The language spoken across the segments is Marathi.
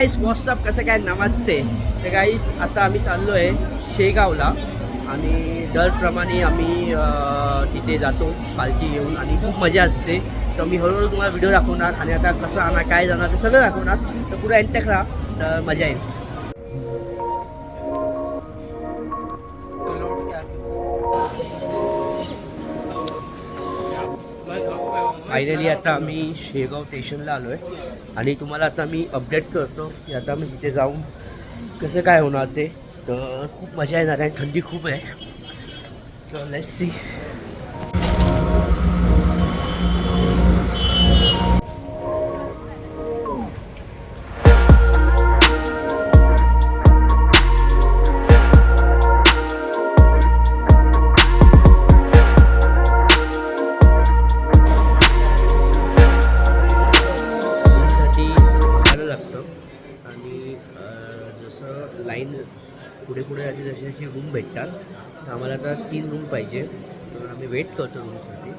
गाईस व्हॉट्सअप कसं काय नमस्ते. तर गाईस आता आम्ही चाललो आहे शेगावला आणि दरप्रमाणे आम्ही तिथे जातो पालखी घेऊन आणि खूप मजा असते. तर मी हळूहळू तुम्हाला व्हिडिओ दाखवणार आणि आता कसं जाणार काय जाणार ते सगळं दाखवणार. तर पुढे एंड तक राहा, तर मजा येईल. फायनली आता आम्ही शेगाव स्टेशनला आलो आहे आणि तुम्हाला आता मी अपडेट करतो की आता मी तिथे जाऊन कसं काय होणार ते. तर खूप मजा येणार आहे, थंडी खूप आहे. तर लेट्स सी. लाईन पुढे पुढे अशी जशी अशी रूम भेटतात. तर आम्हाला आता 3 रूम पाहिजे, तर आम्ही वेट करतो रूमसाठी.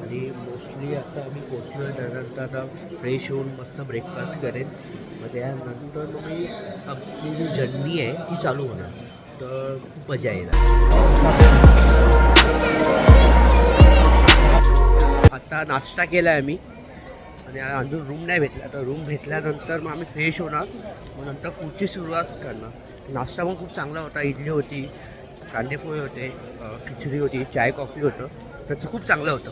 आणि मोस्टली आता आम्ही पोचलो आहे. त्यानंतर आता फ्रेश होऊन मस्त ब्रेकफास्ट करेन. मग त्यानंतर मग मी आपली जी जर्नी आहे ती चालू होणार. तर खूप मजा येईल. आता नाश्ता केला आहे आम्ही आणि अजून रूम नाही भेटला. तर रूम भेटल्यानंतर मग आम्ही फ्रेश होणार. मग नंतर पुढची सुरुवात करणार. नाश्ता पण खूप चांगला होता. इडली होती, कांदेपोहे होते, खिचडी होती, चाय कॉफी होतं. त्याचं खूप चांगलं होतं.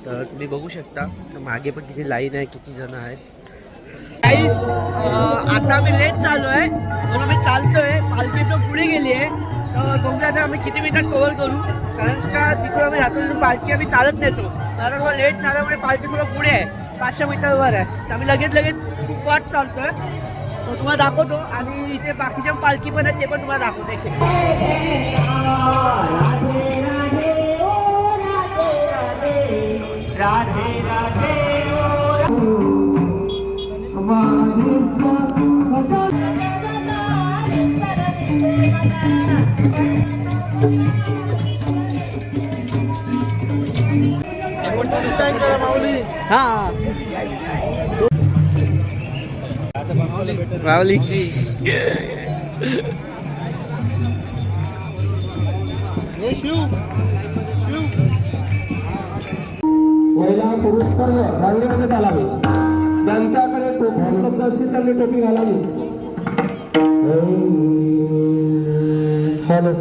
तर तुम्ही बघू शकता. तर मागे पण किती लाईन आहे, किती जण आहेत. गाईस आता आम्ही लेट चालू आहे म्हणून आम्ही चालतो आहे. पालखी पण पुढे गेली आहे. तर बघूया आता आम्ही किती मिनिटात कव्हर करू. कारण का तिकडून आम्ही राहतो पालखी आम्ही चालत नेतो. कारण मग लेट झाल्यामुळे पालखी थोडं पुढे आहे, 500 मीटरवर आहे. तर आम्ही लगेच खूप वाट चालतो आहे. तो तुम्हाला दाखवतो आणि इथे बाकीच्या पालखी पण आहेत ते पण तुम्हाला दाखवतो. एक सेकंड. राधे राधे हा रावली महिला पुरुष सर्व रांगेमध्ये चालावे. ज्यांच्याकडे टोपी उपलब्ध असेल त्यांनी टोपी घालावी. हॅलो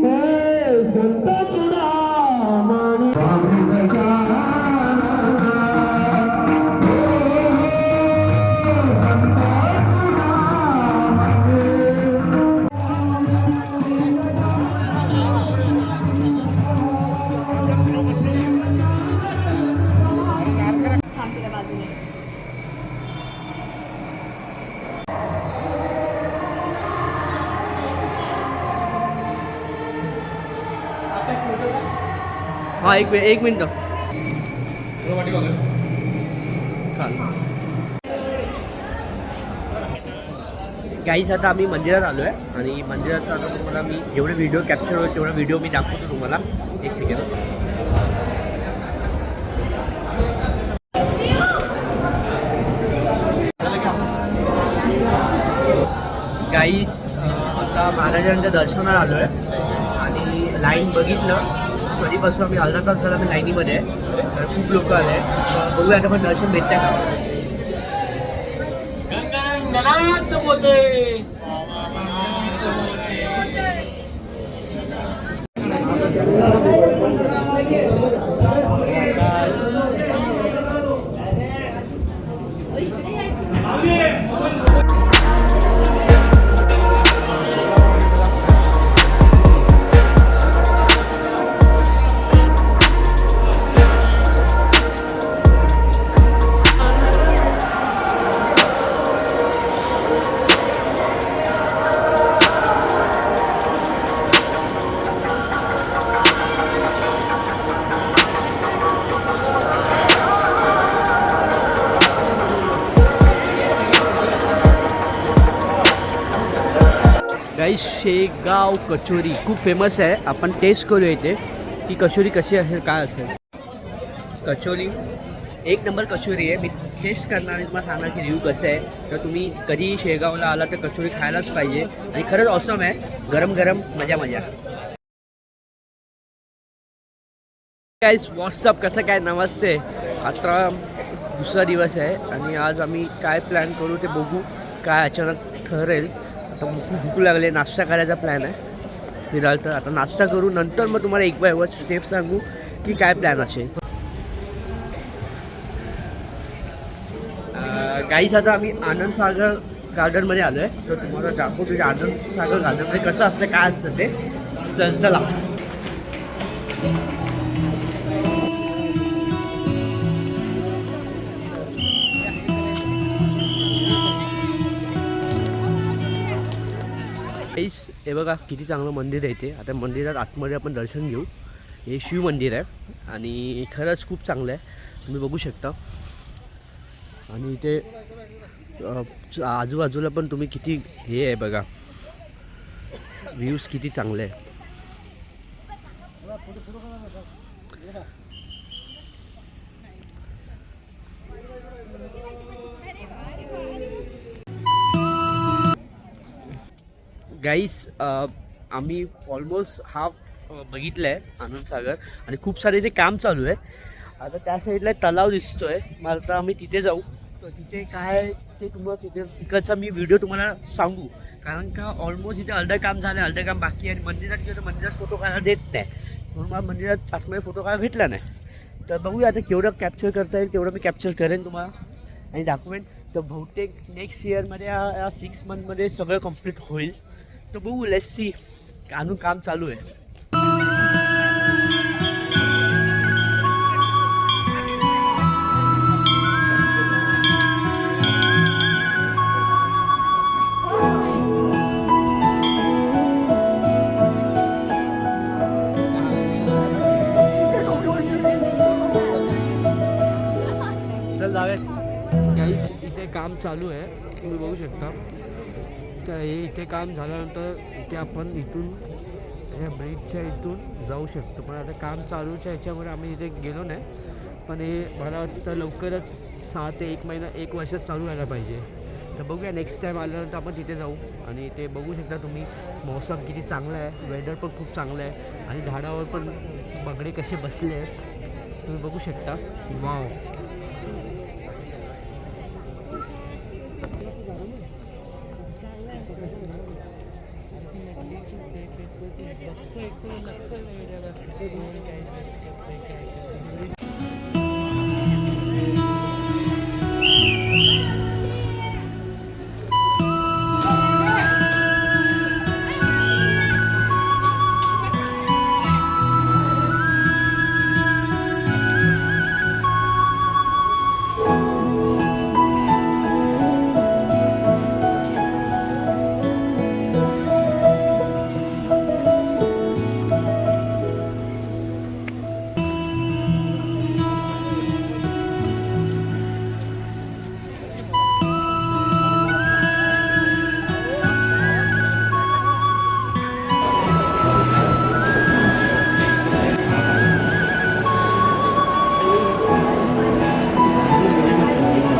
हे संत चुडामणी हा एक मिनिट. गाईस आता आम्ही मंदिरात आलो आहे आणि मंदिरात आता तुम्हाला मी जेवढे व्हिडिओ कॅप्चर होईल तेवढा व्हिडिओ मी दाखवतो तुम्हाला. एक सेकंड. गाईस आता महाराजांच्या दर्शनाला आलो आहे आणि लाईन बघितलं कधीपासून आम्ही अर्धा तास झाला आम्ही लाईनीमध्ये आहे. तर खूप लोक आले. बघूया आता पण दर्शन भेटतं का. गाईस शेगाव कचोरी खूप फेमस आहे. आपण टेस्ट करूया इथे की कचोरी कशी असेल, काय असेल. कचोरी एक नंबर कचोरी आहे. मी टेस्ट करणार आणि तुम्हाला सांगणार की रिव्ह्यू कसं आहे. तर तुम्ही कधी शेगावला आला तर कचोरी खायलाच पाहिजे आणि खरंच ऑसम आहे. गरम गरम मजा मजा. गाईस व्हॉट्सअप कसं काय, नमस्ते. आता दुसरा दिवस आहे आणि आज आम्ही काय प्लॅन करू ते बघू, काय अचानक ठरेल. आता भूक लागले, नाश्ता करायचा प्लॅन आहे. फिराल तर आता नाश्ता करू, नंतर मग तुम्हाला एक बाय वन स्टेप सांगू की काय प्लॅन असेल. गाईस आता आम्ही आनंद सागर गार्डनमध्ये आलो आहे. तर तुम्हाला दाखवतो की आनंद सागर गार्डनमध्ये कसं असतं, काय असतं ते. चला गाईस हे बघा किती चांगलं मंदिर आहे इथे. आता मंदिरात आतमध्ये आपण दर्शन घेऊ. हे शिव मंदिर आहे आणि खरंच खूप चांगलं आहे, तुम्ही बघू शकता. आणि इथे आजूबाजूला पण तुम्ही किती हे आहे बघा, व्ह्यूज किती चांगले आहे. गाईस आम्ही ऑलमोस्ट हाफ बघितलं आहे आनंद सागर आणि खूप सारे इथे काम चालू आहे. आता त्या साईडला तलाव दिसतोय, मला तर आम्ही तिथे जाऊ. तर तिथे काय ते तुम्हाला तिकडचा मी व्हिडिओ तुम्हाला सांगू, कारण का ऑलमोस्ट इथे अर्धं काम झालं, अर्धं काम बाकी आहे. आणि मंदिरात गेलं तर मंदिरात फोटो काढायला देत नाही, म्हणून मला मंदिरात आतमध्ये फोटो काढायला भेटला नाही. तर बघूया आता केवढं कॅप्चर करता येईल तेवढं मी कॅप्चर करेन तुम्हाला आणि दाखवेन. तर बहुतेक नेक्स्ट इयरमध्ये या 6 मंथमध्ये सगळं कंप्लीट होईल. तर बघू, लेट्स सी. अजून काम चालू आहे. गाईस इथे काम चालू आहे, तुम्ही बघू शकता. तर हे इथे काम झाल्यानंतर इथे आपण इथून ह्या ब्रिजच्या इथून जाऊ शकतो. पण आता काम चालूच्या ह्याच्यामुळे आम्ही इथे गेलो नाही. पण हे मला वाटतं लवकरच 6 ते 1 महिना 1 वर्षात चालू व्हायला पाहिजे. तर बघूया नेक्स्ट टाईम आल्यानंतर आपण तिथे जाऊ. आणि ते बघू शकता तुम्ही, मौसम किती चांगला आहे, वेदर पण खूप चांगलं आहे आणि झाडावर पण बगडे कसे बसले आहेत तुम्ही बघू शकता. वाव.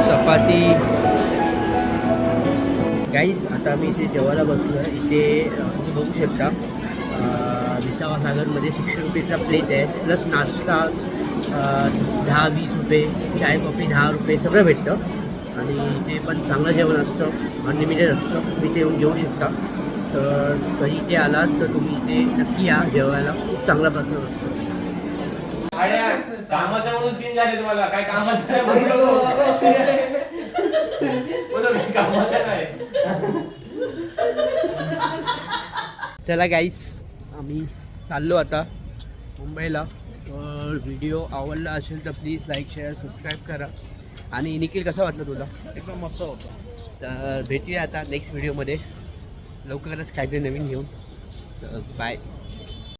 चपाती. गाईस आता मी इथे जेवायला बसलो आहे. इथे तुम्ही बघू शकता विसावा सागरमध्ये 600 रुपयेचा प्लेट आहे, प्लस नाश्ता 10-20 रुपये, चाय कॉफी 10 रुपये सगळं भेटतं. आणि इथे पण चांगलं जेवण असतं, अनलिमिटेड असतं, तुम्ही इथे येऊन जेवू शकता. तर कधी इथे आलात तर तुम्ही इथे नक्की या जेवायला, खूप चांगला प्रसाद असतो. कामाच्या म्हणून 3 झाले तुम्हाला, काय कामाचं नाही. चला गाईस आम्ही चाललो आता मुंबईला. तर व्हिडिओ आवडला असेल तर प्लीज लाईक शेअर सबस्क्राईब करा. आणि निखिल कसा वाटलं तुला? एकदम मस्त होतं. तर भेटूया आता नेक्स्ट व्हिडिओमध्ये लवकरच काहीतरी नवीन घेऊन. तर बाय.